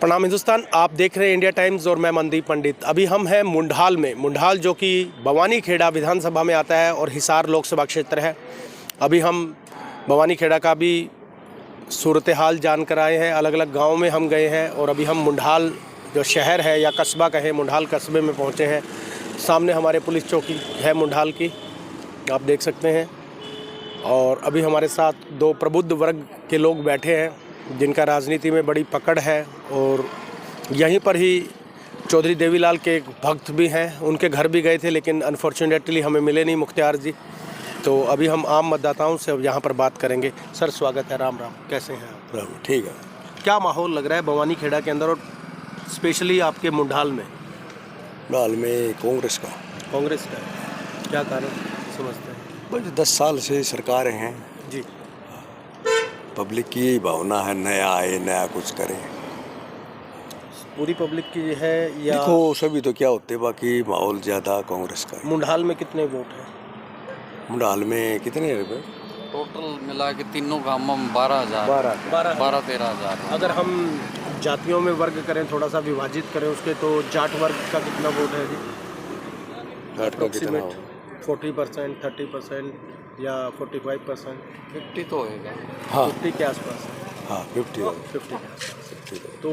प्रणाम हिंदुस्तान, आप देख रहे हैं इंडिया टाइम्स और मैं मनदीप पंडित। अभी हम हैं मुंढाल में। मुंढाल जो कि बवानीखेड़ा विधानसभा में आता है और हिसार लोकसभा क्षेत्र है। अभी हम बवानीखेड़ा का भी सूरत हाल जानकर आए हैं। अलग अलग गाँव में हम गए हैं और अभी हम मुंढाल जो शहर है या कस्बा कहें, मुंढाल कस्बे में पहुँचे हैं। सामने हमारे पुलिस चौकी है मुंढाल की, आप देख सकते हैं। और अभी हमारे साथ दो प्रबुद्ध वर्ग के लोग बैठे हैं जिनका राजनीति में बड़ी पकड़ है और यहीं पर ही चौधरी देवीलाल के एक भक्त भी हैं, उनके घर भी गए थे लेकिन अनफॉर्चुनेटली हमें मिले नहीं मुख्तियार जी। तो अभी हम आम मतदाताओं से अब यहाँ पर बात करेंगे। सर स्वागत है, राम राम, कैसे हैं आप? राम, ठीक है। क्या माहौल लग रहा है बवानीखेड़ा के अंदर और स्पेशली आपके मुंढाल में? मुंढाल में कांग्रेस का। कांग्रेस का क्या कारण समझते हैं? बस 10 साल से सरकारें हैं जी, पब्लिक की यही भावना है, नया आए, नया कुछ करें। पूरी पब्लिक की है या देखो सभी तो क्या होते, बाकी माहौल ज़्यादा कांग्रेस का है। मुंढाल में कितने वोट हैं? मुंढाल में कितने हैं रुपये? टोटल मिला के तीनों गांवों में 12,000 12-13,000। अगर हम जातियों में वर्ग करें, थोड़ा सा विभाजित करें उसके, तो जाट वर्ग का कितना वोट है जी? घाट का कितना हो? 40%, 30% या 45%? 50 तो होएगा। हाँ 50 के आसपास है। हाँ 50 50 के आसपास। तो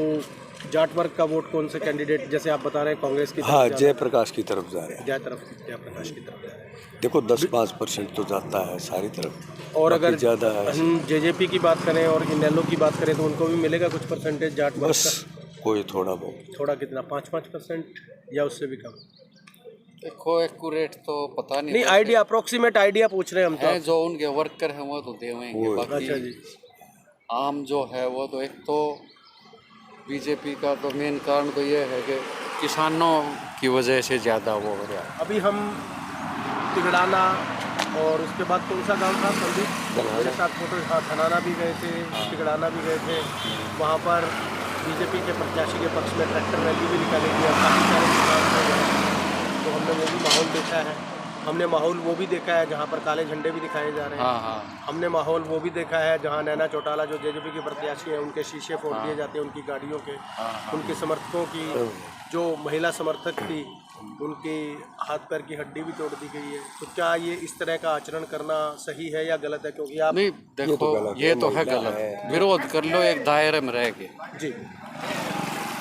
जाट वर्ग का वोट कौन से कैंडिडेट, जैसे आप बता रहे हैं कांग्रेस की तरफ हाँ जा रहा जयप्रकाश की तरफ जा रहे हैं। जयप्रकाश की तरफ जा रहे हैं। देखो 10-5% तो जाता है सारी तरफ, और अगर ज़्यादा है। हम जेजेपी की बात करें और इनेलो की बात करें तो उनको भी मिलेगा कुछ परसेंटेज जाट वर्ग बस का? कोई थोड़ा बहुत। थोड़ा कितना, 5% या उससे भी कम? देखो एक्यूरेट तो पता नहीं। नहीं, आइडिया, अप्रोक्सीमेट आइडिया पूछ रहे हैं हम तो। है जो उनके वर्कर हैं वो तो देवेंगे, बाकी अच्छा जी। आम जो है वो तो एक तो बीजेपी का तो मेन कारण तो ये है कि किसानों की वजह से ज़्यादा वो हो रहा है। अभी हम तिगड़ाना और उसके बाद कौन सा गांव था संदीप, मेरे साथ फोटो, हाँ धनाना भी गए थे, तिगड़ाना भी गए थे। वहाँ पर बीजेपी के प्रत्याशी के पक्ष में ट्रैक्टर रैली भी निकाली गई और काफ़ी सारे किसान थे वहाँ। तो हमने वो भी माहौल देखा है। हमने माहौल वो भी देखा है जहाँ पर काले झंडे भी दिखाए जा रहे हैं। हाँ। हमने माहौल वो भी देखा है जहाँ नैना चौटाला जो जेजेपी के प्रत्याशी हैं उनके शीशे फोड़ दिए जाते हैं, उनकी गाड़ियों के। उनके समर्थकों की, जो महिला समर्थक थी, उनकी हाथ पैर की हड्डी भी तोड़ दी गई है। तो क्या ये इस तरह का आचरण करना सही है या गलत है? क्योंकि आप नहीं देखो ये तो है गलत, विरोध कर लो एक दायरे में रह के जी।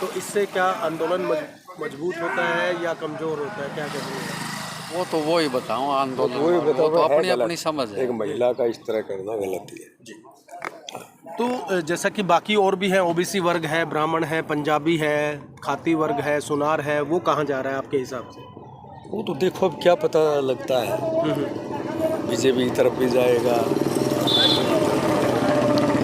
तो इससे क्या आंदोलन मजबूत होता है या कमज़ोर होता है, क्या कहते हैं? वो तो वो ही बताऊँ, आंदोलन वो तो अपनी अपनी समझ है। एक महिला का इस तरह करना गलत ही है जी। तो जैसा कि बाकी और भी हैं, ओबीसी वर्ग है, ब्राह्मण है, पंजाबी है, खाती वर्ग है, सुनार है, वो कहाँ जा रहा है आपके हिसाब से? वो तो देखो अब क्या पता लगता है, बीजेपी की तरफ भी जाएगा।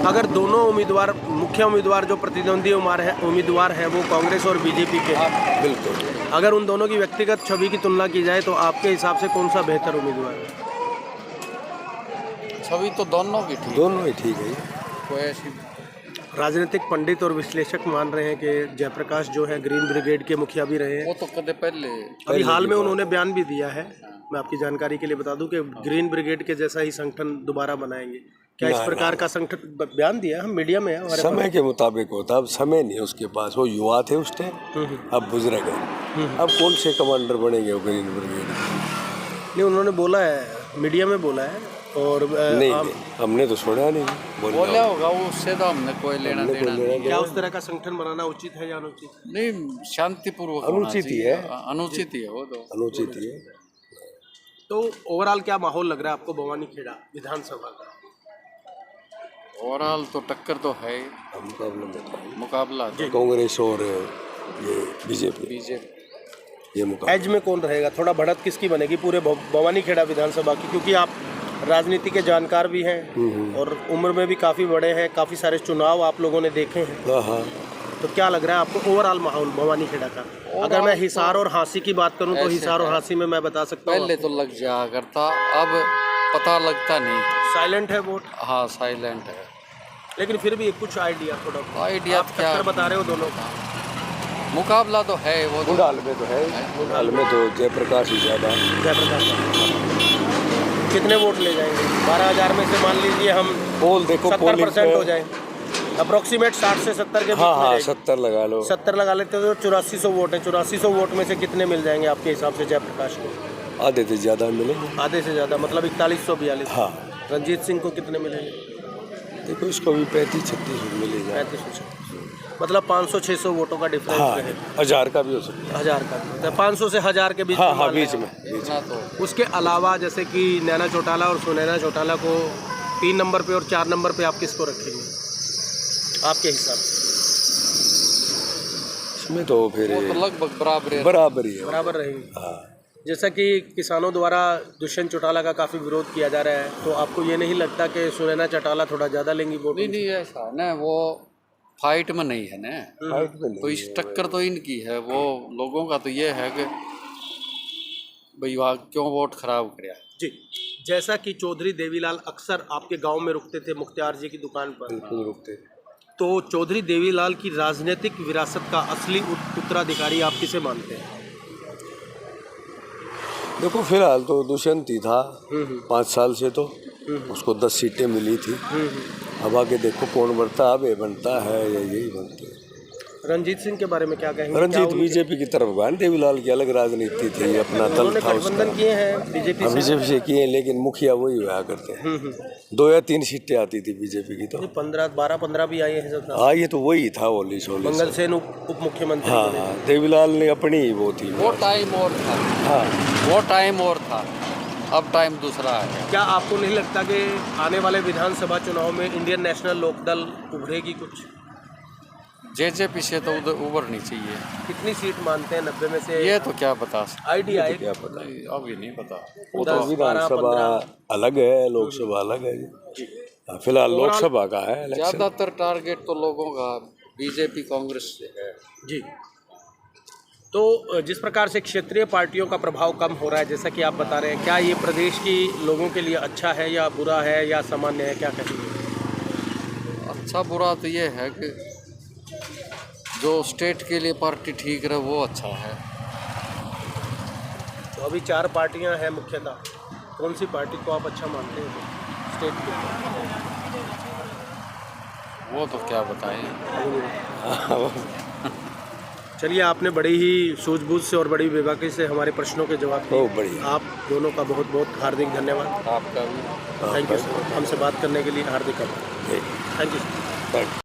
अगर दोनों उम्मीदवार, मुख्य उम्मीदवार जो प्रतिद्वंदी उम्मीदवार है वो कांग्रेस और बीजेपी के, बिल्कुल, अगर उन दोनों की व्यक्तिगत छवि की तुलना की जाए तो आपके हिसाब से कौन सा बेहतर उम्मीदवार है? छवि तो दोनों की ठीक, दोनों ही ठीक है। कोई ऐसी राजनीतिक पंडित और विश्लेषक मान रहे हैं कि जयप्रकाश जो है ग्रीन ब्रिगेड के मुखिया भी रहे हैं। वो तो कदे पहले अभी हाल में उन्होंने बयान भी दिया है, मैं आपकी जानकारी के लिए बता दूं कि ग्रीन ब्रिगेड के जैसा ही संगठन दोबारा बनाएंगे। क्या इस प्रकार का संगठन बयान दिया? हम मीडिया में है, समय के मुताबिक होता, अब समय नहीं है उसके पास, वो युवा थे उस टाइम, अब बुजुर्ग हैं। अब कौन से कमांडर बनेंगे वो ग्रीन ब्रिगेड? नहीं, उन्होंने बोला है, मीडिया में बोला है। और नहीं, हमने तो सुना नहीं बोला होगा, उससे तो हमने कोई लेना देना नहीं। क्या उस तरह का संगठन बनाना उचित है या अनुचित? नहीं, शांतिपूर्वक अनुचित ही है, अनुचित ही है, वो तो अनुचित ही है। तो ओवरऑल क्या माहौल लग रहा है आपको बवानीखेड़ा विधानसभा का? ओवरऑल तो टक्कर तो है, मुकाबला कांग्रेस और ये बीजेपी ये मुकाबला। एज में कौन रहेगा? थोड़ा बढ़त किसकी बनेगी पूरे बवानीखेड़ा विधानसभा की? क्योंकि आप राजनीति के जानकार भी हैं और उम्र में भी काफ़ी बड़े हैं, काफ़ी सारे चुनाव आप लोगों ने देखे हैं। हाँ। तो क्या लग रहा है आपको ओवरऑल माहौल बवानीखेड़ा का? अगर मैं हिसार और हाँसी की बात करूं तो हिसार और हाँसी में मैं बता सकता हूं, पहले तो लग जाया करता, अब पता लगता नहीं। साइलेंट है वोट। हाँ साइलेंट है, लेकिन फिर भी कुछ आइडिया, थोड़ा आइडिया क्या बता रहे हो? दोनों का मुकाबला तो है। वो मुंढाल में तो है, मुंढाल में तो जयप्रकाश ही ज़्यादा। कितने वोट ले जाएंगे? 12,000 में से मान लीजिए हम पोल देखो, 70% हो जाए। अप्रोक्सीमेट 60 से 70 के बीच हाँ में हाँ रहेगी। 70 लगा लो। 70 लगा लेते हो तो 8400 वोट है। 8400 वोट में से कितने मिल जाएंगे आपके हिसाब से जयप्रकाश को? आधे से ज़्यादा मिलेंगे। आधे से ज़्यादा मतलब 4142। हाँ रंजीत सिंह को कितने मिलेंगे? देखो इसको भी 35-36 मिलेगा। 3500। मतलब 500-600 वोटों का डिफरेंस हाँ रहेगा। 1000 का भी हो सकता है। 1000 का भी। तो 500 से 1000 के बीच हाँ में हाँ मान बीच लें। में। इतना तो उसके अलावा जैसे कि नैना चौटाला और सुनैना चौटाला को 3 नंबर पे और 4 नंबर पे आप किसको रखेंगे आपके हिसाब से? इसमें तो फिर वो तो लगभग बराबर है। बराबर ही है। बराबर रहेंगे। हाँ जैसा कि किसानों द्वारा दुष्यंत चौटाला का काफ़ी विरोध किया जा रहा है, तो आपको ये नहीं लगता कि सुनैना चौटाला थोड़ा ज़्यादा लेंगी वोट? नहीं नहीं ऐसा ना, वो फाइट में नहीं है ना, फाइट में नहीं तो इस टक्कर तो इनकी है। वो लोगों का तो ये है कि भाई वहाँ क्यों वोट खराब कराया। जी, जैसा कि चौधरी देवीलाल अक्सर आपके गांव में रुकते थे मुख्तियार जी की दुकान पर, बिल्कुल रुकते। तो चौधरी देवीलाल की राजनीतिक विरासत का असली उत्तराधिकारी आप किसे मानते हैं? देखो फिलहाल तो दुष्यंत ही था 5 साल से, तो उसको 10 सीटें मिली थी। अब आगे देखो कौन बनता, अब ये बनता है या यही बनते हैं। रंजीत सिंह के बारे में क्या कहेंगे? रंजीत बीजेपी की तरफ गए। देवीलाल की अलग राजनीति थी, अपना दल उन्होंने था उसका। गठबंधन किए हैं बीजेपी से। बीजेपी से किए लेकिन मुखिया वही हुआ करते हैं। 2 या 3 सीटें आती थी बीजेपी की तो। 12-15 भी आए हैं सब। हाँ ये तो वही था ओली सोली। मंगल सेन उप मुख्यमंत्री हाँ बने। हाँ देवीलाल ने अपनी ही वो थी। वो टाइम और था। हाँ वो टाइम और था, अब टाइम दूसरा है। क्या आपको नहीं लगता कि आने वाले विधानसभा चुनाव में इंडियन नेशनल लोकदल उभरेगी कुछ? जेजेपी से तो उधर उभरनी चाहिए। कितनी सीट मानते हैं 90 में से? ये तो क्या बता सकते, आइडिया है क्या पता। अब ये नहीं पता। वो तो 10, 12, विधानसभा 15 अलग है, लोकसभा अलग है जी। हाँ, फिलहाल लोकसभा का है इलेक्शन। ज्यादातर टारगेट तो लोगों का बीजेपी कांग्रेस से है। जी, तो जिस प्रकार से क्षेत्रीय पार्टियों का प्रभाव कम हो रहा है जैसा कि आप बता रहे हैं, क्या ये प्रदेश की लोगों के लिए अच्छा है या बुरा है या सामान्य है, क्या कहेंगे? अच्छा बुरा तो ये है कि जो स्टेट के लिए पार्टी ठीक रहे वो अच्छा है। तो अभी 4 पार्टियां हैं मुख्यतः, कौन सी पार्टी को आप अच्छा मानते हैं स्टेट के? वो तो क्या बताएं। चलिए, आपने बड़ी ही सूझबूझ से और बड़ी बेबाकी से हमारे प्रश्नों के जवाब दिए। बहुत बढ़िया। आप दोनों का बहुत बहुत हार्दिक धन्यवाद। आपका भी थैंक यू सर, हमसे बात करने के लिए हार्दिक आभार। Thank you sir. Thank you.